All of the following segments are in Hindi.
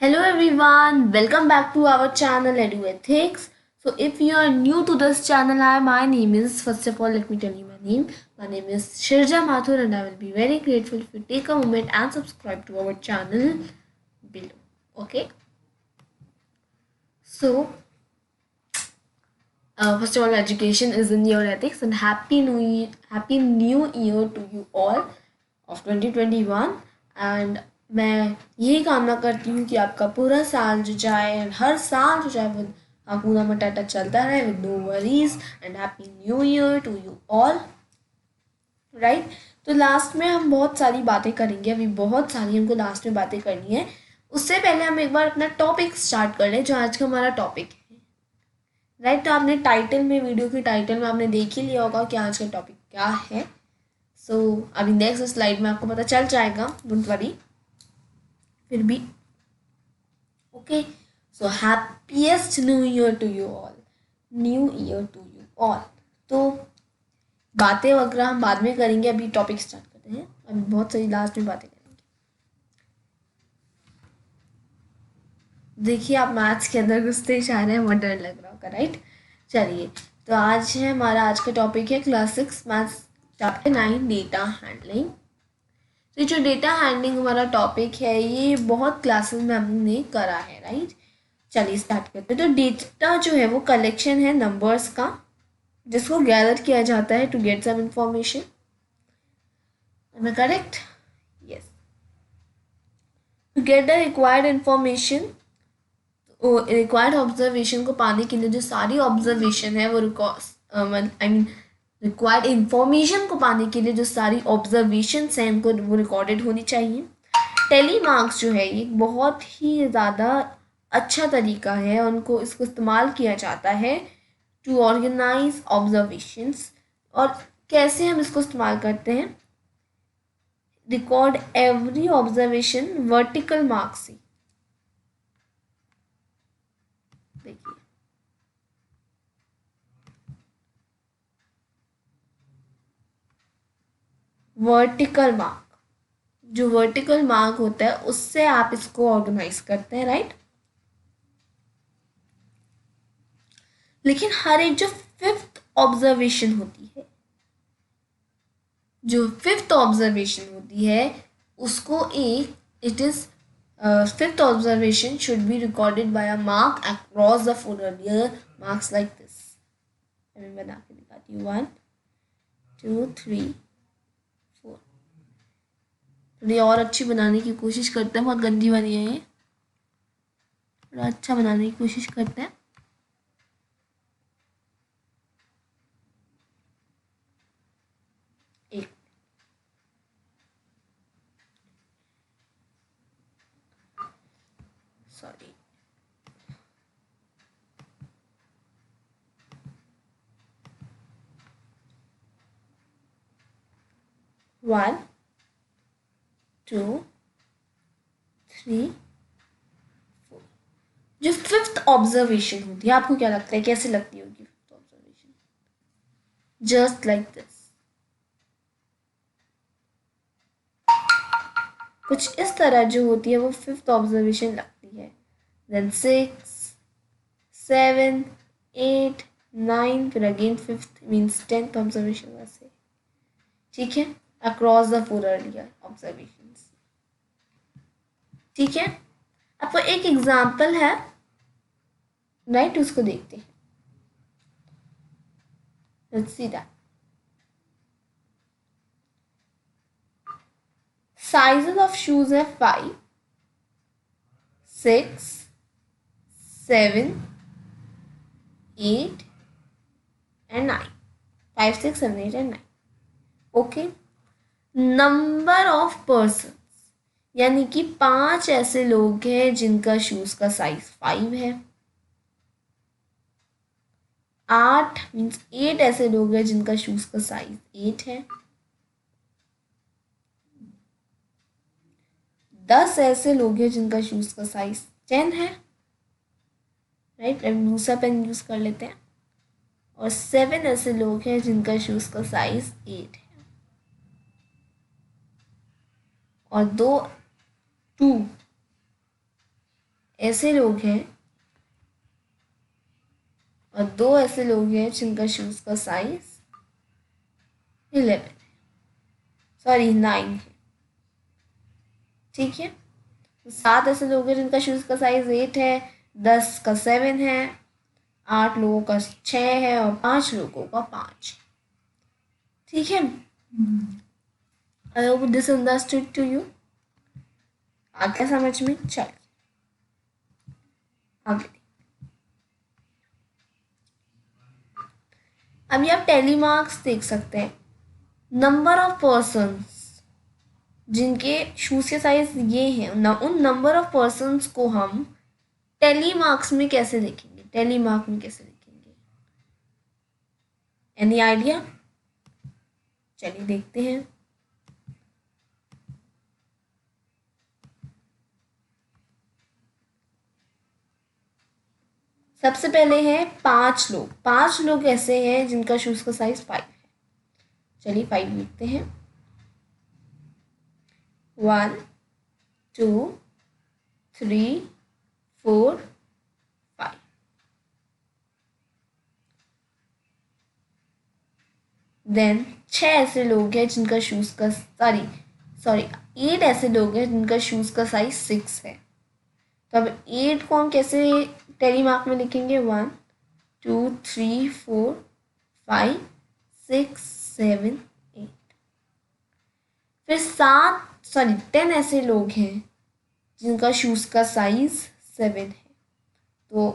Hello everyone, welcome back to our channel EduEthics. So if you are new to this channel, my name is, first of all let me tell you my name. My name is Shirja Mathur and I will be very grateful if you take a moment and subscribe to our channel below. Okay. So first of all, education is in your ethics and happy new year to you all of 2021 and मैं यही कामना करती हूँ कि आपका पूरा साल जो जाए हर साल जो जाए वो hakuna matata चलता रहे with no worries and happy new year to you all right. तो लास्ट में हम बहुत सारी बातें करेंगे, अभी बहुत सारी हमको लास्ट में बातें करनी है। उससे पहले हम एक बार अपना टॉपिक स्टार्ट कर लें जो आज का हमारा टॉपिक है राइट। तो आपने टाइटल में, वीडियो की टाइटल में आपने देख ही लिया होगा कि आज का टॉपिक क्या है। सो अभी नेक्स्ट स्लाइड में आपको पता चल जाएगा, डोंट वरी। फिर भी okay, so happiest new year to you all, new year to you all. तो बातें वगैरह हम बाद में करेंगे, अभी टॉपिक स्टार्ट करते हैं। अभी बहुत सारी लास्ट में बातें करेंगे। देखिए आप मैथ्स के अंदर घुसते ही चाह रहे हैं, बहुत डर लग रहा होगा राइट। चलिए, तो आज है हमारा आज का टॉपिक है class 6 maths chapter 9 data handling. तो जो डेटा हैंडलिंग हमारा टॉपिक है ये बहुत क्लासेस में हमने करा है राइट। चलिए स्टार्ट करते हैं। तो डेटा जो है वो कलेक्शन है नंबर्स का जिसको गैदर किया जाता है to get some information. Am I correct? Yes. To get the required information, required observation को पाने के लिए जो सारी ऑब्जर्वेशन है वो रिक्वायर्ड इंफॉर्मेशन को पाने के लिए जो सारी ऑब्जर्वेशन हैं उनको वो रिकॉर्डेड होनी चाहिए। टेलीमार्क्स जो है ये बहुत ही ज़्यादा अच्छा तरीका है, उनको इसको इस्तेमाल किया जाता है टू ऑर्गेनाइज ऑब्जर्वेशंस। और कैसे हम इसको इस्तेमाल करते हैं? Record every observation vertical mark से। देखिए वर्टिकल मार्क, जो वर्टिकल मार्क होता है उससे आप इसको ऑर्गेनाइज करते हैं राइट। लेकिन हर एक जो फिफ्थ ऑब्जर्वेशन होती है, जो फिफ्थ ऑब्जर्वेशन होती है उसको एक it is fifth observation should be recorded by a mark across the folder, marks like this. मैं बना के दिखाती हूँ 1 2 3 4। थोड़ी और अच्छी बनाने की कोशिश करते हैं, बहुत गंदी बनी है ये, थोड़ा अच्छा बनाने की कोशिश करते हैं। एक सॉरी 1 2 3 4। जो फिफ्थ ऑब्जर्वेशन होती है आपको क्या लगता है कैसे लगती होगी fifth observation? Just like this, कुछ इस तरह जो होती है वो फिफ्थ ऑब्जर्वेशन लगती है। देन 6 7 8 9, फिर again fifth means 10th observation वैसे, ठीक है, अक्रॉस द 4 अर्लियर ऑब्जर्वेशंस। ठीक है, आपको एक एग्जांपल है राइट, उसको देखते हैं। Let's see that. Sizes of shoes है 5 6 7 8 and 9, 5 6 7 8 and 9। Okay, number of person यानी कि 5 ऐसे लोग हैं जिनका शूज का साइज 5 है। 8 मीन्स 8 ऐसे लोग हैं जिनका शूज का साइज 8 है। 10 ऐसे लोग हैं जिनका शूज का साइज 10 है राइट। अब दूसरा पेन यूज कर लेते हैं। और 7 ऐसे लोग हैं जिनका शूज का साइज 8 है। और 2 ऐसे लोग हैं और 2 ऐसे लोग हैं जिनका शूज़ का साइज 11 है, सॉरी 9 है। ठीक है, 7 ऐसे लोग हैं जिनका शूज़ का साइज 8 है, 10 का 7 है, 8 लोगों का 6 है और 5 लोगों का 5। ठीक है, I hope this understood to you. आ गया समझ में? चल आगे। अभी आप टैली मार्क्स देख सकते हैं। नंबर ऑफ पर्सन्स जिनके शूज के साइज ये हैं, उन नंबर ऑफ पर्सन्स को हम टैली मार्क्स में कैसे लिखेंगे? टैली मार्क में कैसे लिखेंगे? Any idea? चलिए देखते हैं। सबसे पहले है 5 लोग। 5 लोग ऐसे हैं जिनका शूज का साइज 5 है। चलिए 5 लिखते हैं। 1 2 3 4 5। देन 6 ऐसे लोग हैं जिनका शूज का सॉरी 8 ऐसे लोग हैं जिनका शूज का साइज 6 है। तो अब 8 को हम कैसे टैली मार्क में लिखेंगे? 1 2 3 4 5 6 7 8। फिर 10 ऐसे लोग हैं जिनका शूज़ का साइज 7 है। तो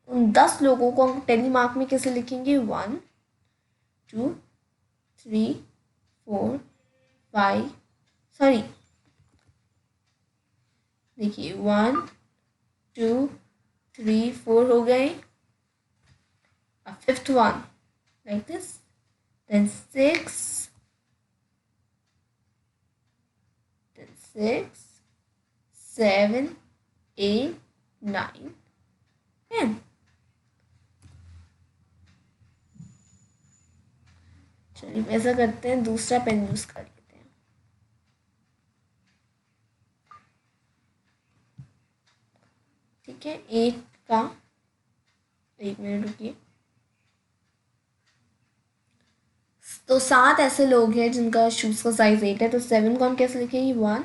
उन 10 लोगों को हम टैली मार्क में कैसे लिखेंगे? 1 2 3 4 5 सॉरी देखिए 1 2 3 4 हो गए। अब 5th one like this, then 6 7 8 9 10। चलिए ऐसा करते हैं, दूसरा पेन यूज कर लेते हैं। ठीक है, 8 का 1 मिनट रुकिए। तो 7 ऐसे लोग हैं जिनका शूज का साइज 8 है। तो 7 को हम कैसे लिखेंगे? 1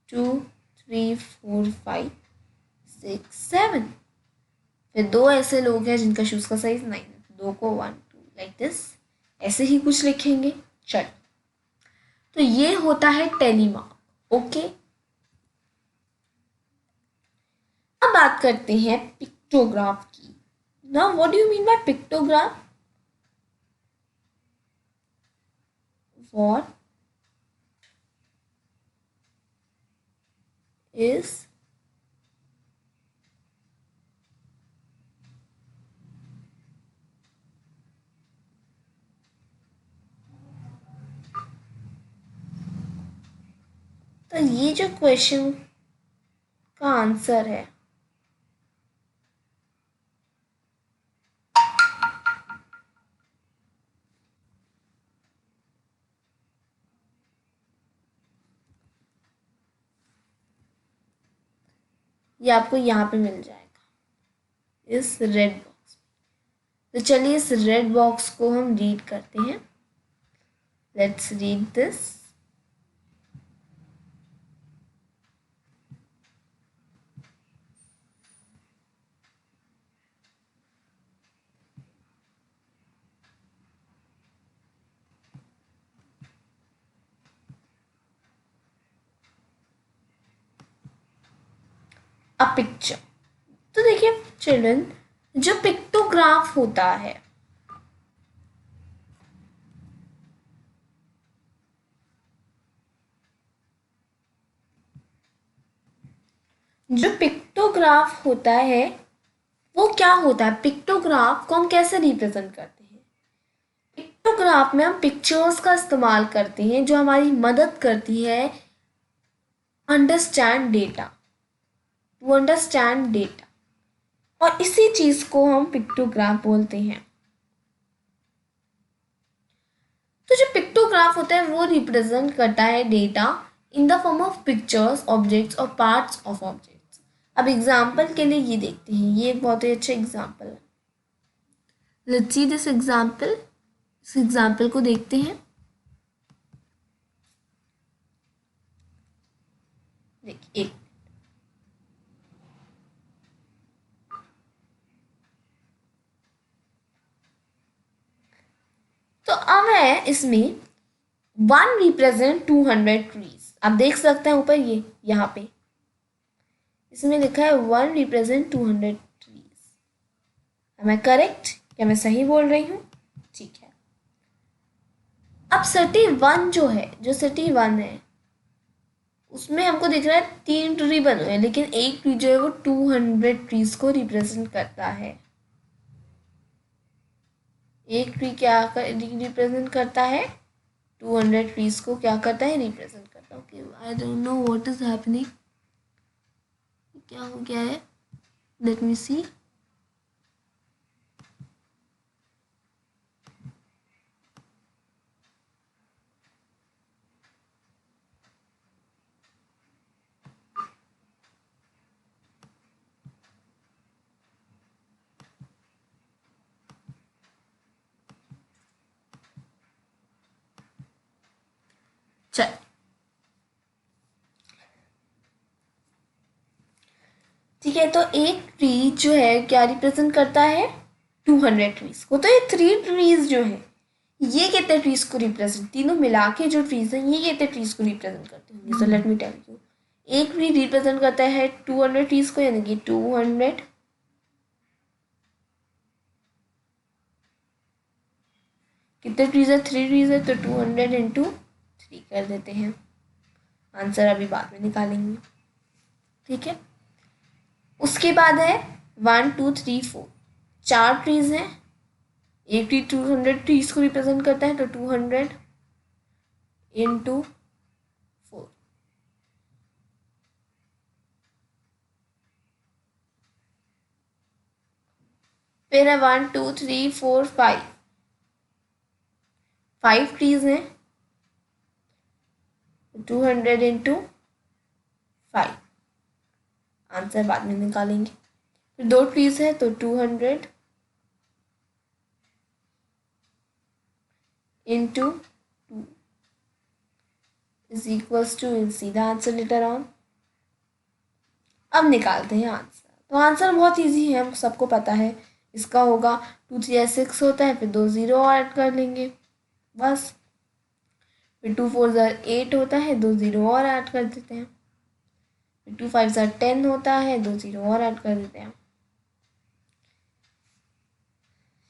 2 3 4 5 6 7। फिर 2 ऐसे लोग हैं जिनका शूज का साइज 9 है। 2 को 1 2 लाइक दिस, ऐसे ही कुछ लिखेंगे। चल, तो ये होता है टैली मार्क। ओके, अब बात करते हैं पिक्टोग्राफ की। Now what do you mean by pictograph? What is तो ये जो क्वेश्चन का आंसर है, ये आपको यहाँ पे मिल जाएगा इस रेड बॉक्स में। तो चलिए इस रेड बॉक्स को हम रीड करते हैं। Let's read this. A picture. तो देखिए चिल्ड्रन, जो पिक्टोग्राफ होता है, जो पिक्टोग्राफ होता है वो क्या होता है? पिक्टोग्राफ को हम कैसे रिप्रेजेंट करते हैं? पिक्टोग्राफ में हम पिक्चर्स का इस्तेमाल करते हैं जो हमारी मदद करती है understand data, to understand data, और इसी चीज को हम पिक्टोग्राफ बोलते हैं। तो जो पिक्टोग्राफ होता है वो रिप्रेजेंट करता है data in the form of pictures, objects और पार्ट्स ऑफ ऑब्जेक्ट्स। अब एग्जाम्पल के लिए ये देखते हैं, ये एक बहुत ही अच्छा एग्जाम्पल है। Let's see this example. इस एग्जाम्पल को देखते हैं। देखिए, एक तो अब है इसमें 1 रिप्रेजेंट 200 ट्रीज। आप देख सकते हैं ऊपर ये यहाँ पे इसमें लिखा है 1 रिप्रेजेंट 200 ट्रीज। मैं करेक्ट? क्या मैं सही बोल रही हूँ? ठीक है। अब सिटी 1 जो है, जो सिटी 1 है उसमें हमको दिख रहा है 3 ट्री बने हुए हैं, लेकिन एक ट्री जो है वो 200 ट्रीज को रिप्रेजेंट करता है। एक ट्री क्या रिप्रेजेंट करता है? 200 ट्रीज को क्या करता है? रिप्रेजेंट करता है। Okay, I don't know what is happening, क्या हो गया है? लेट मी सी। चल, ठीक है। तो एक ट्री जो है क्या रिप्रेजेंट करता है? 200 ट्रीज को। तो ये 3 ट्रीज जो है ये कितने ट्रीज को रिप्रेजेंट, तीनों मिला के जो ट्रीज हैं ये कितने ट्रीज को रिप्रेजेंट करते होंगे? So let me tell you. एक ट्री रिप्रेजेंट करता है 200 ट्रीज को, यानी कि 200 कितने ट्रीज है? 3 ट्रीज है, तो 200 इंटू 3 कर देते हैं। आंसर अभी बाद में निकालेंगे, ठीक है। उसके बाद है 1 2 3 4, 4 ट्रीज हैं। एक ट्री 200 ट्रीज को रिप्रेजेंट करता है, तो 200 इंटू 4। फिर है 1 2 3 4 5, 5 ट्रीज हैं, 200 इंटू 5। आंसर बाद में निकालेंगे। फिर 2 ट्रीज है, तो 200 into 2 is equals to, will see the answer later on. अब निकालते हैं आंसर। तो आंसर बहुत इजी है, हम सबको पता है। इसका होगा 2 3 6 होता है, फिर 2 जीरो और ऐड कर लेंगे बस। फिर 2 4 8 होता है, 2 जीरो और ऐड कर देते हैं। फिर 2 5 10 होता है, 2 जीरो और ऐड कर देते हैं,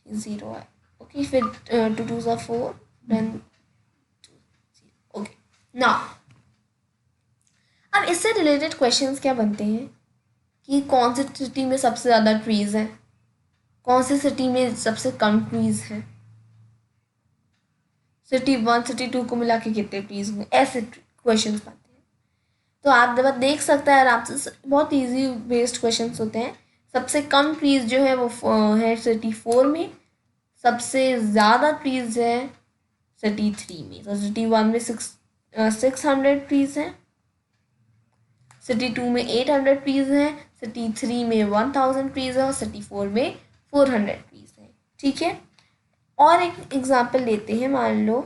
जीरो है। ओके, फिर 2 2 4 देन 2 ओके ना। अब इससे रिलेटेड क्वेश्चंस क्या बनते हैं कि कौन सी सिटी में सबसे ज़्यादा ट्रीज हैं, कौन सी सिटी में सबसे कम ट्रीज हैं, सिटी 1 सिटी 2 को मिला के कितने ट्रीज होंगे, ऐसे क्वेश्चन बनते हैं। तो आप जब देख सकते हैं आराम से, बहुत इजी बेस्ड क्वेश्चन होते हैं। सबसे कम ट्रीज जो है वो है सिटी 4 में, सबसे ज़्यादा ट्रीज है सिटी 3 में। तो सिटी 1 में 600 ट्रीज हैं, सिटी 2 में 800 ट्रीज हैं, सिटी 3 में 1000 ट्रीज है, और सिटी 4 में 400 ट्रीज है, ठीक है। और एक एग्जांपल लेते हैं। मान लो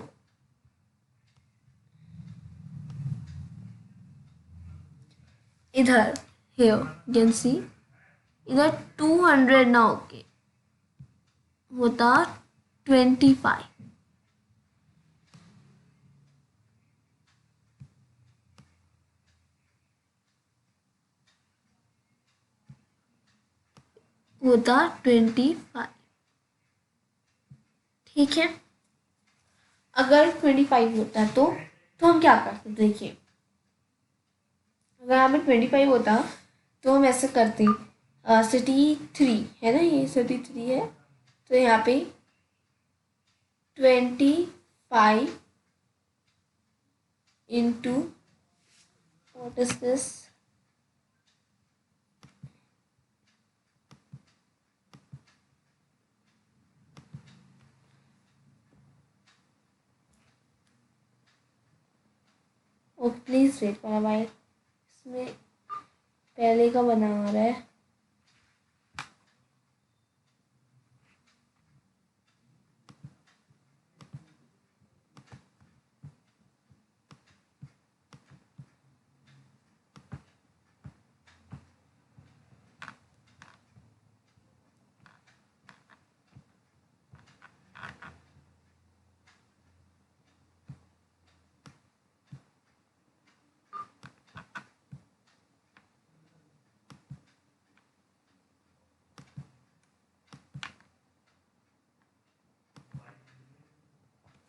इधर, हियर यू कैन सी, इधर 200 ना होके होता 25, होता 25, ठीक है। अगर 25 होता तो हम क्या करते? देखिए, अगर यहाँ पे 25 होता तो हम ऐसे करते, सिटी 3 है ना, ये सिटी 3 है, तो यहाँ पे 25 into what is this, okay please wait for a while. इसमें पहले का बना रहा है।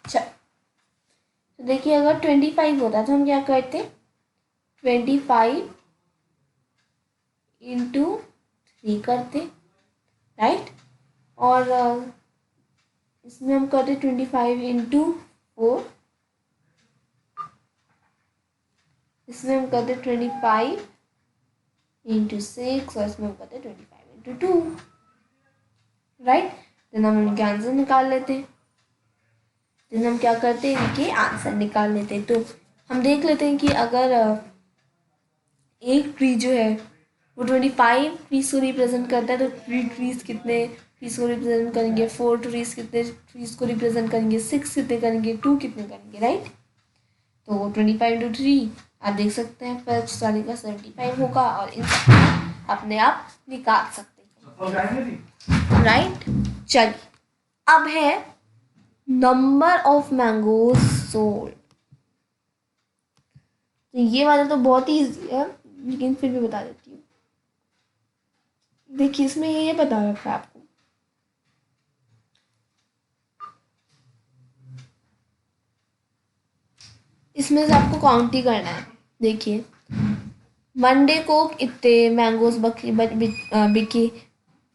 अच्छा, तो देखिए अगर 25 होता तो हम क्या करते, 25 इंटू 3 करते, राइट। और इसमें हम करते 25 इंटू 4, इसमें हम करते 25 इंटू 6, और इसमें हम करते 25 इंटू 2, राइट। देन हम इनके आंसर निकाल लेते, देन हम क्या करते हैं, इनके आंसर निकाल लेते। तो हम देख लेते हैं कि अगर एक ट्री जो है वो 25 ट्रीज को रिप्रेजेंट करता है, तो 3 ट्रीज कितने ट्रीज को रिप्रेजेंट करेंगे, 4 ट्रीज कितने ट्रीज को रिप्रेजेंट करेंगे, 6 कितने करेंगे, 2 कितने करेंगे, राइट। तो 25 इंटू 3 आप देख सकते हैं, फर्स्ट सारी का 75 होगा, और इन सब अपने आप निकाल सकते हैं, राइट। चलिए, अब है नंबर ऑफ मैंगोज सोल्ड। तो ये वाला तो बहुत ही ईजी है, लेकिन फिर भी बता देती हूँ। देखिए इसमें ये बता रखा है आपको, इसमें से आपको काउंट ही करना है। देखिए मंडे को इतने मैंगोज बिके,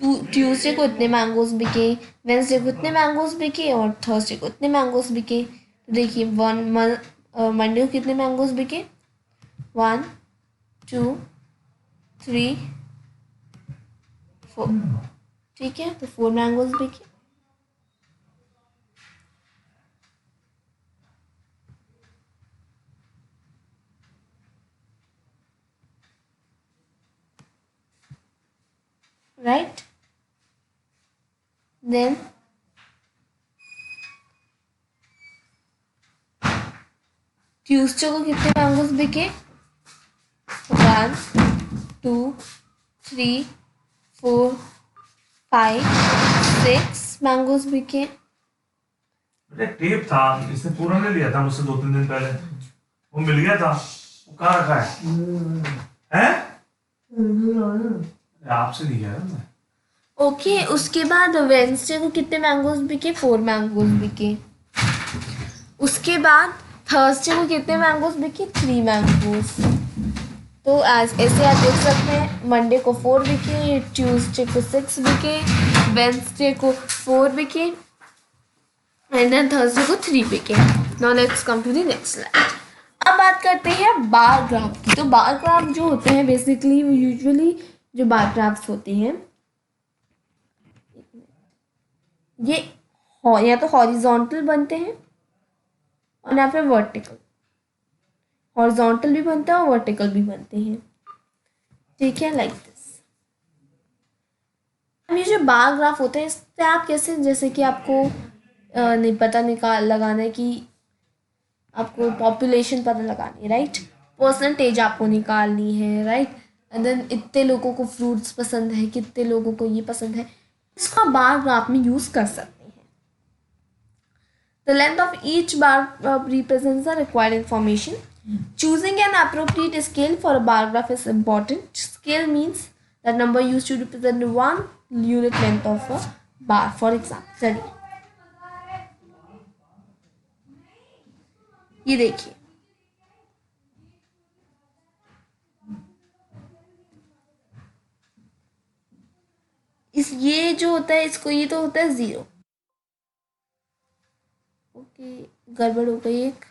ट्यूसडे को इतने मैंगोज बिके, वेंसडे को इतने मैंगोज बिके, और थर्सडे को इतने मैंगोज बिके। तो देखिए मंडे को कितने मैंगोज बिके, 1 2 3 4, ठीक है, तो 4 मैंगोज बिके। राइट, देन ट्यूसडे को कितने मैंगोज बिके, 1 2 3 4 5 6 मैंगोज बिके। अरे टेप था, इसने पूरा नहीं लिया था मुझसे 2-3 दिन पहले, वो मिल गया था, वो कहाँ रखा है हैं? आपसे नहीं कह रहा मैं। ओके, उसके बाद वेंसडे को कितने मैंगोज बिके, 4 मैंगोज बिके। उसके बाद थर्सडे को कितने मैंगोज बिके, 3 मैंगोज। तो ऐसे आप देख सकते हैं, मंडे को 4 बिके, ट्यूसडे को 6 बिके, वेंसडे को 4 बिके, एंड देन थर्सडे को 3 बिके। Now let's come to the next slide. अब बात करते हैं बार ग्राफ की। तो बार ग्राफ जो होते हैं बेसिकली, यूजुअली जो बार ग्राफ्स होते हैं ये या तो हॉरिजॉन्टल बनते हैं और या फिर वर्टिकल। हॉरिजॉन्टल भी बनता है और वर्टिकल भी बनते हैं, ठीक है, लाइक दिस। अब ये जो बार ग्राफ होते हैं, इससे आप कैसे, जैसे कि आपको नहीं पता लगाना है कि आपको पॉपुलेशन पता लगानी है, राइट, परसेंटेज आपको निकालनी है, राइट, एंड देन इतने लोगों को फ्रूट्स पसंद है, कितने लोगों को ये पसंद है, इसको आप बार ग्राफ में यूज कर सकते हैं। The length of each bar represents the required information. Choosing an appropriate scale for a bar graph is important. Scale means the number used to represent one unit length of a bar. For example, चलिए ये देखिए, इस ये जो होता है इसको, ये तो होता है 0। ओके, गड़बड़ हो गई एक।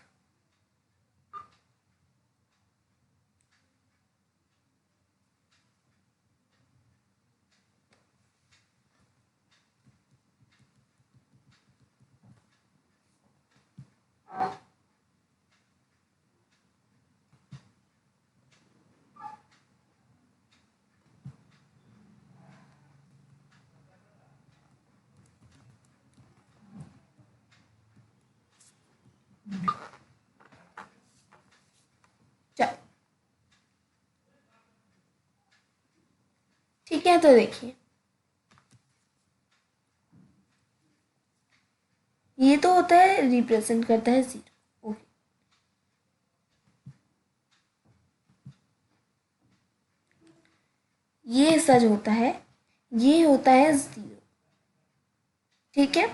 चलो ठीक है, तो देखिए ये तो होता है रिप्रेजेंट करता है 0। ओके, ये हिस्सा जो होता है ये होता है 0, ठीक है।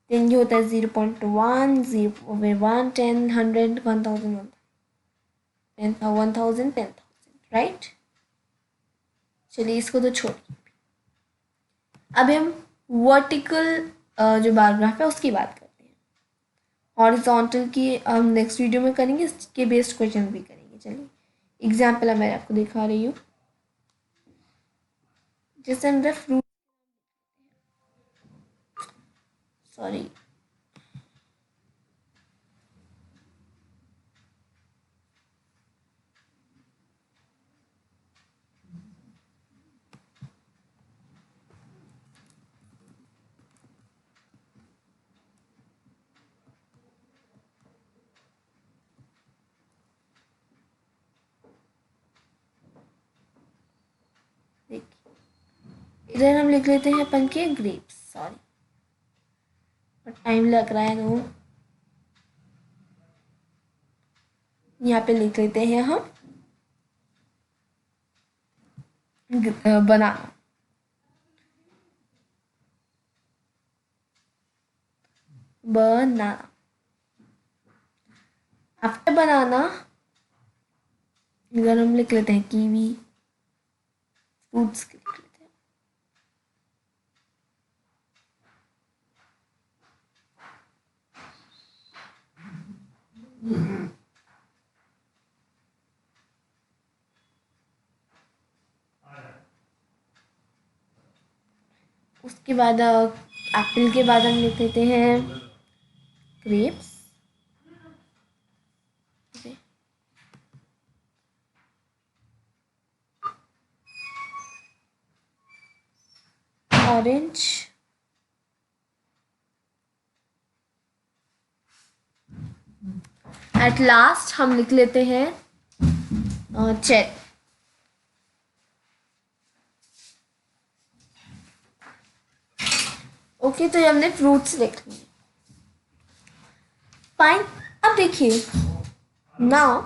देन ये होता है 0.1, 0.1, 10, 100, 1000, 10,000, राइट। चलिए इसको तो छोड़िए। अब हम वर्टिकल जो बार ग्राफ है उसकी बात करते हैं। हॉरिजॉन्टल की हम नेक्स्ट वीडियो में करेंगे, इसके बेस्ड क्वेश्चन भी करेंगे। चलिए एग्जाम्पल अब मैं आपको दिखा रही हूँ। जैसे हम फ्रूट, सॉरी देखिए इधर हम लिख लेते हैं अपन के ग्रेप्स, सॉरी टाइम लग रहा है तो यहाँ पे लिख लेते हैं हम बनाना। बनाना आफ्टर बनाना इधर हम लिख लेते हैं कीवी, फ्रूट्स लिख लेते हैं। उसके बाद एप्पल के बाद हम लिख लेते हैं ग्रेप्स, ऑरेंज, एट लास्ट हम लिख लेते हैं चेरी। ओके, तो ये हमने फ्रूट्स लिख लिए। फाइन, अब देखिए नाउ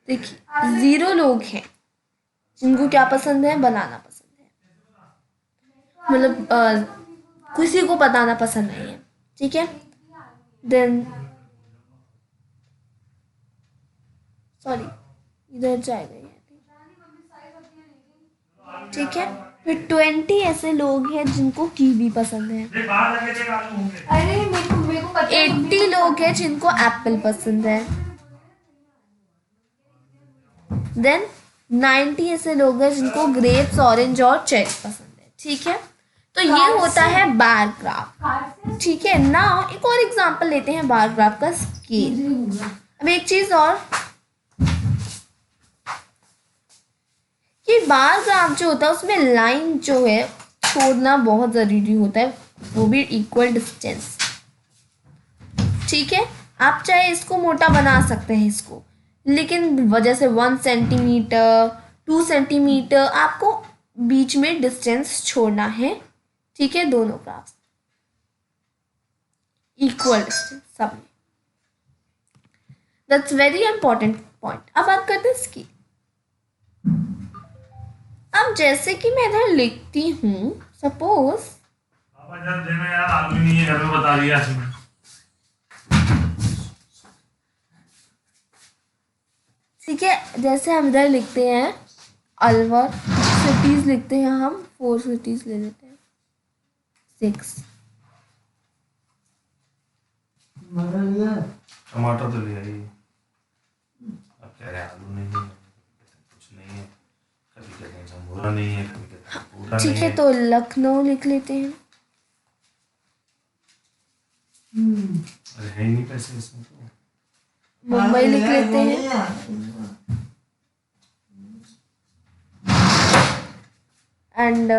देखिए 0 लोग हैं जिनको क्या पसंद है, बनाना पसंद है, मतलब किसी को बताना पसंद नहीं है, ठीक है। देन सॉरी इधर जाएगा ये, ठीक है। फिर 20 ऐसे लोग हैं जिनको कीवी पसंद है। अरे मेरे को 80 लोग हैं जिनको एप्पल पसंद है। देन 90 ऐसे लोग हैं जिनको ग्रेप्स, ऑरेंज और चेरी पसंद है, ठीक है। तो ये होता है बार ग्राफ, ठीक है। नाउ एक और एग्जांपल लेते हैं बार ग्राफ का स्केल। अब एक चीज और कि बार ग्राफ जो होता है उसमें लाइन जो है छोड़ना बहुत जरूरी होता है, वो भी इक्वल डिस्टेंस, ठीक है। आप चाहे इसको मोटा बना सकते हैं इसको, लेकिन वजह से 1 सेंटीमीटर 2 सेंटीमीटर आपको बीच में डिस्टेंस छोड़ना है, ठीक है। दोनों ग्राफ इक्वल डिस्टेंस सब में, दैट्स वेरी इंपॉर्टेंट पॉइंट। अब बात करते हैं इसकी। अब जैसे कि मैं इधर लिखती हूँ, सपोज यार आलू नहीं है घर में, बता दिया ठीक है। जैसे हम इधर लिखते हैं अलवर, सिटीज लिखते हैं हम 4 सिटीज ले लेते हैं, 6। टमाटर तो लिया ही, अब कह रहे आलू नहीं है, कुछ नहीं है, कभी कहते हैं जम्बूरा नहीं है, कभी कहते हैं पूरा नहीं ठीक है, तो लखनऊ लिख लेते हैं। अरे है ही नहीं पैसे इसमें तो। मुंबई लिख लेते हैं। एंड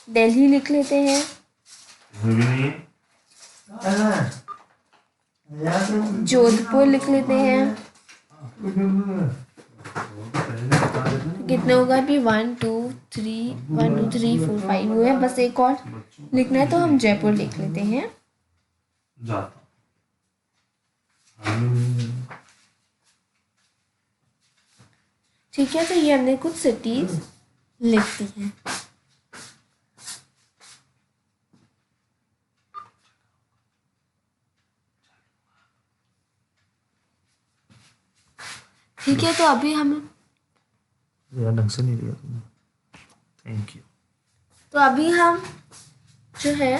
दिल्ली लिख लेते हैं, इसमें भी नहीं है। जोधपुर लिख लेते हैं। कितने होगा अभी? 1 2 3 5 हुए हैं, बस एक और लिखना है तो हम जयपुर लिख लेते हैं। जाता ठीक है, तो ये हमने कुछ सिटीज लिख दी हैं। ठीक है, तो अभी हम यार ढंग से नहीं दिया तुमने, थैंक यू। तो अभी हम जो है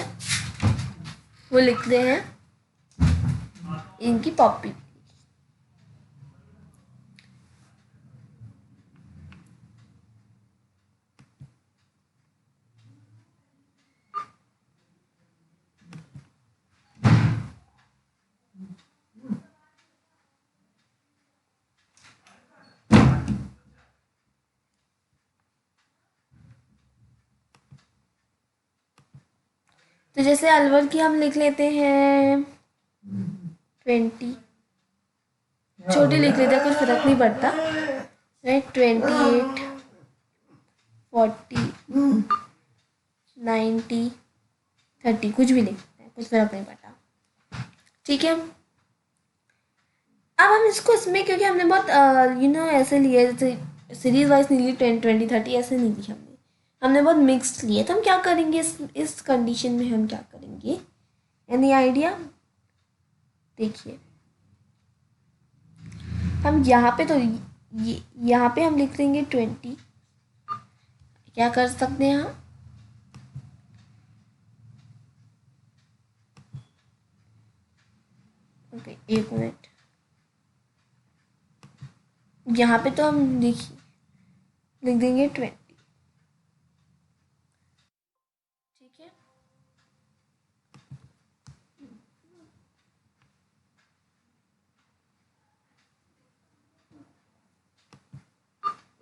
वो लिखते हैं इनकी पॉपी। तो जैसे अलवर की हम लिख लेते हैं 20, छोटी लिख लेते हैं, कुछ फर्क नहीं पड़ता, राइट। 28 40 90 30 कुछ भी लिख सकते हैं, कुछ फर्क नहीं पड़ता। ठीक है, अब हम इसको इसमें, क्योंकि हमने बहुत ऐसे लिए, जैसे सीरीज वाइज नहीं ली, 10 20 30 ऐसे नहीं ली हमने बहुत मिक्स्ड लिए। तो हम क्या करेंगे इस कंडीशन में, हम क्या करेंगे? Any idea? देखिए, हम यहाँ पे तो यहाँ पे हम लिख देंगे 20। क्या कर सकते हैं हम? ओके, एक मिनट। यहाँ पे तो हम लिख देंगे 20। ठीक है,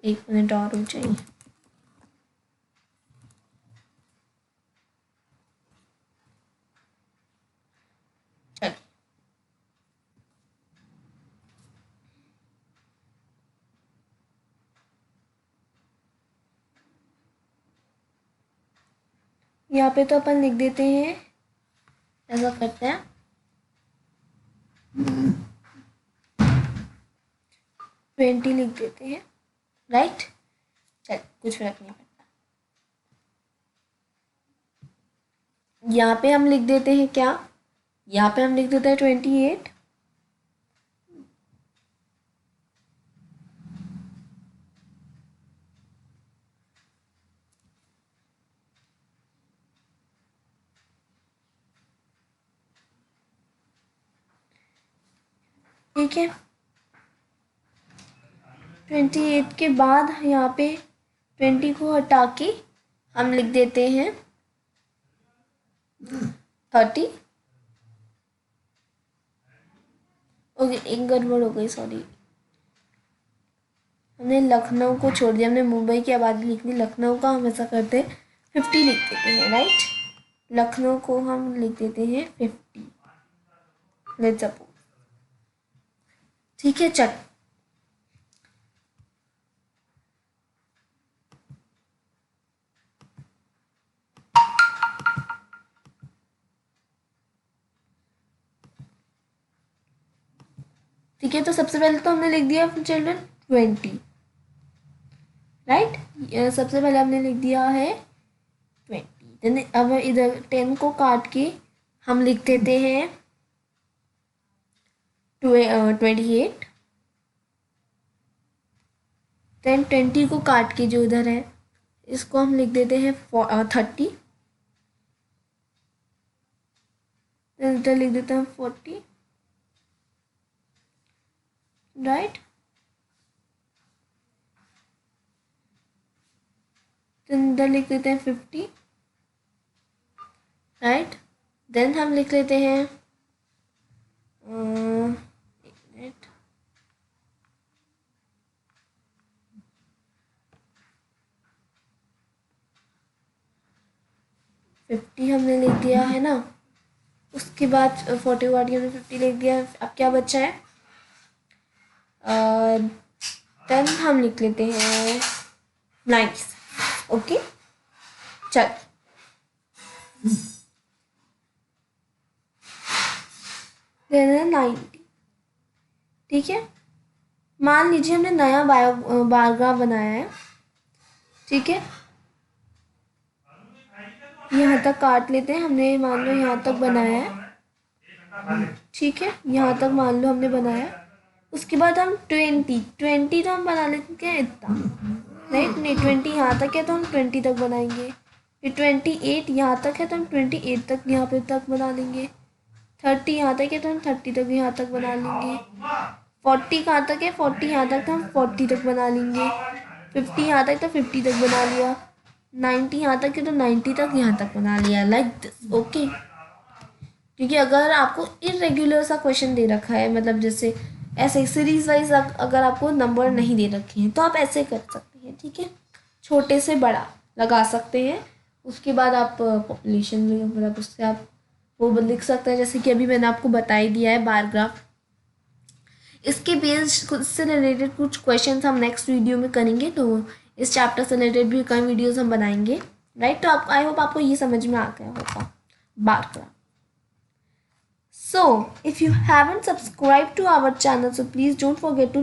एक मिनट और रुक जाइए। चलिए, यहाँ पे तो अपन लिख देते हैं, ऐसा करते हैं 20 लिख देते हैं, राइट। चल, कुछ फर्क नहीं पड़ता। यहाँ पे हम लिख देते हैं क्या? यहाँ पे हम लिख देते हैं 28। ठीक है, 28 के बाद यहाँ पे 20 को हटा के हम लिख देते हैं 30। ओके, एक गड़बड़ हो गई, सॉरी। हमने लखनऊ को छोड़ दिया, हमने मुंबई की आबादी लिखनी, लखनऊ का हम ऐसा करते हैं 50 लिख देते हैं, राइट। लखनऊ को हम लिख देते हैं 50, लेट्स सपोज। ठीक है, चल। ठीक है, तो सबसे पहले तो हमने लिख दिया चिल्ड्रन 20, राइट। सबसे पहले हमने लिख दिया है 20। देन अब इधर 10 को काट के हम लिख देते हैं 28। देन 20 को काट के जो इधर है इसको हम लिख देते हैं 30। देन इधर लिख देते हैं 40, राइट। देन इधर लिख देते हैं 50, राइट। देन हम लिख लेते हैं एक मिनट, 50 हमने लिख दिया है ना, उसके बाद 40 वाट हमने 50 लिख दिया। अब क्या बचा है, 10 हम लिख लेते हैं 90। ओके चल, देना 90। ठीक है, मान लीजिए हमने नया बार ग्राफ बनाया है। ठीक है, यहाँ तक काट लेते हैं, हमने मान लो यहाँ तक बनाया है। ठीक है, यहाँ तक मान लो हमने बनाया। उसके बाद हम 20 तो हम बना लेते हैं इतना, राइट। नहीं, 20 यहाँ तक है तो हम 20 तक बनाएंगे। फिर 28 यहाँ तक है तो हम 28 तक यहाँ पे तक बना लेंगे। 30 यहाँ तक है तो हम 30 तक यहाँ तक बना लेंगे। 40 कहाँ तक है, 40 यहाँ तक तो हम 40 तक बना लेंगे। 50 यहाँ तक तो 50 तक बना लिया। 90 यहाँ तक है तो 90 तक यहाँ तक बना लिया, लाइक दिस। ओके, क्योंकि अगर आपको इरेगुलर सा क्वेश्चन दे रखा है, मतलब जैसे ऐसे सीरीज वाइज अगर आपको नंबर नहीं दे रखे हैं तो आप ऐसे कर सकते हैं। ठीक है, छोटे से बड़ा लगा सकते हैं। उसके बाद आप पॉपुलेशन, मतलब उससे आप वो लिख सकते हैं, जैसे कि अभी मैंने आपको बता ही दिया है बार ग्राफ। इसके बेस्ड खुद से रिलेटेड कुछ क्वेश्चंस हम नेक्स्ट वीडियो में करेंगे, तो इस चैप्टर से रिलेटेड भी कई वीडियोस हम बनाएंगे, राइट। तो आप, आई होप आपको ये समझ में आ गया होगा bar graph. So, if you haven't subscribed to our channel, so please don't forget to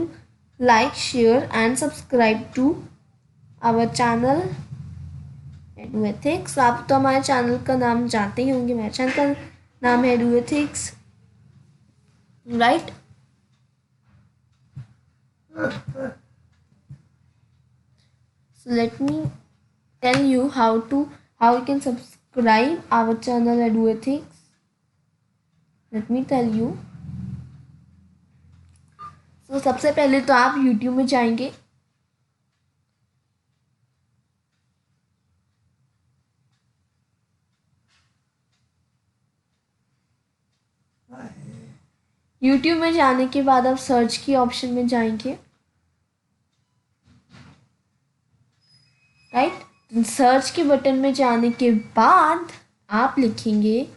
like, share and subscribe to our channel EduEthics। आप तो हमारे चैनल का नाम जानते ही होंगे, मेरे चैनल का नाम है EduEthics, right. So let me tell you how you can subscribe our channel EduEthics। Let me tell you। तो सबसे पहले तो आप YouTube में जाएंगे। YouTube में जाने के बाद आप सर्च की ऑप्शन में जाएंगे, राइट। सर्च के बटन में जाने के बाद आप लिखेंगे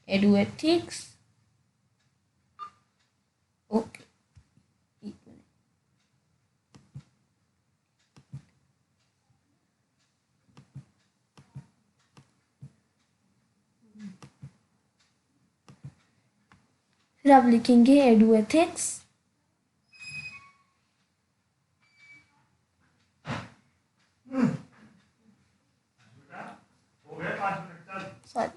EduEthics। ओके, फिर आप लिखेंगे EduEthics। सॉरी,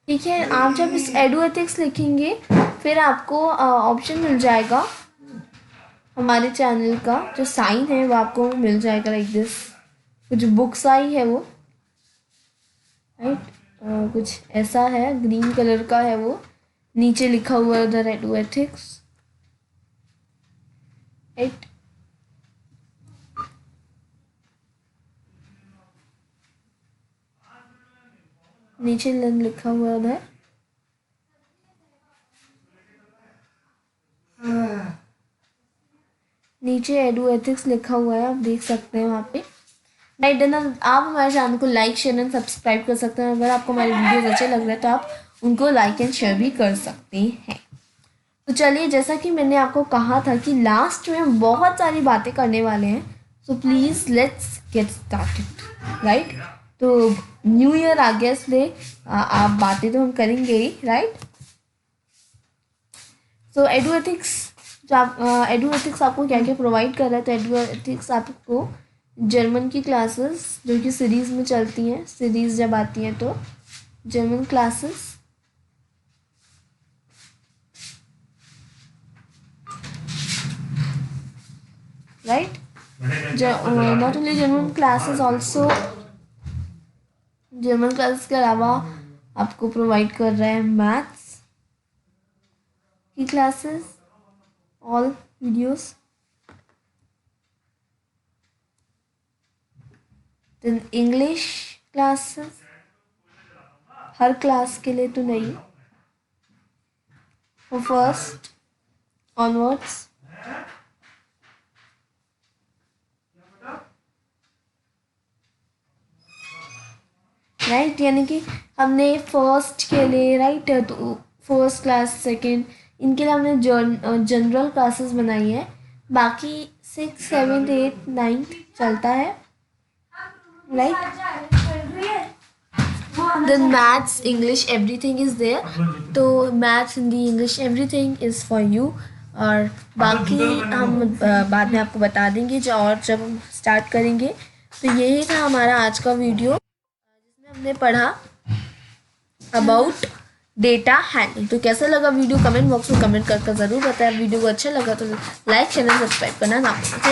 ठीक है। आप जब इस EduEthics लिखेंगे फिर आपको ऑप्शन मिल जाएगा, हमारे चैनल का जो साइन है वो आपको मिल जाएगा, लाइक दिस। कुछ बुक्स आई है वो, राइट। कुछ ऐसा है, ग्रीन कलर का है वो, नीचे लिखा हुआ है उधर EduEthics, राइट। नीचे लिखा हुआ है उधर, नीचे EduEthics लिखा हुआ है, आप देख सकते हैं वहाँ पे, राइट। देन आप हमारे चैनल को लाइक, शेयर एंड सब्सक्राइब कर सकते हैं। अगर आपको हमारे वीडियोस अच्छे लग रहे हैं तो आप उनको लाइक एंड शेयर भी कर सकते हैं। तो चलिए, जैसा कि मैंने आपको कहा था कि लास्ट में हम बहुत सारी बातें करने वाले हैं, so please let's get started, right. तो न्यू ईयर आ गया, इसलिए आप बातें तो हम करेंगे ही, राइट। सो EduEthics, जो आप EduEthics आपको क्या क्या प्रोवाइड कर रहा है, तो EduEthics आपको जर्मन की क्लासेस जो कि सीरीज़ में चलती हैं, सीरीज़ जब आती हैं तो German classes, right. Not only German classes, also German classes के अलावा आपको प्रोवाइड कर रहा है मैथ्स की classes, all videos. Then English classes, हर क्लास के लिए तो नहीं, फर्स्ट ऑनवर्ड्स। राइट, यानी कि हमने फर्स्ट के लिए, राइट, तो फर्स्ट क्लास, सेकंड, इनके लिए हमने जनरल क्लासेस बनाई है। बाकी 6, 7, 8, 9 चलता है, right. Then maths, English, everything is there. तो maths, Hindi, English, everything is for you. और बाकी हम बाद में आपको बता देंगे जब हम स्टार्ट करेंगे। तो यही था हमारा आज का वीडियो, जिसमें हमने पढ़ा अबाउट डेटा हैंडलिंग। तो कैसा लगा वीडियो कमेंट बॉक्स में कमेंट करके ज़रूर बताएं। वीडियो को अच्छा लगा तो लाइक, चैनल सब्सक्राइब करना ना भूलें।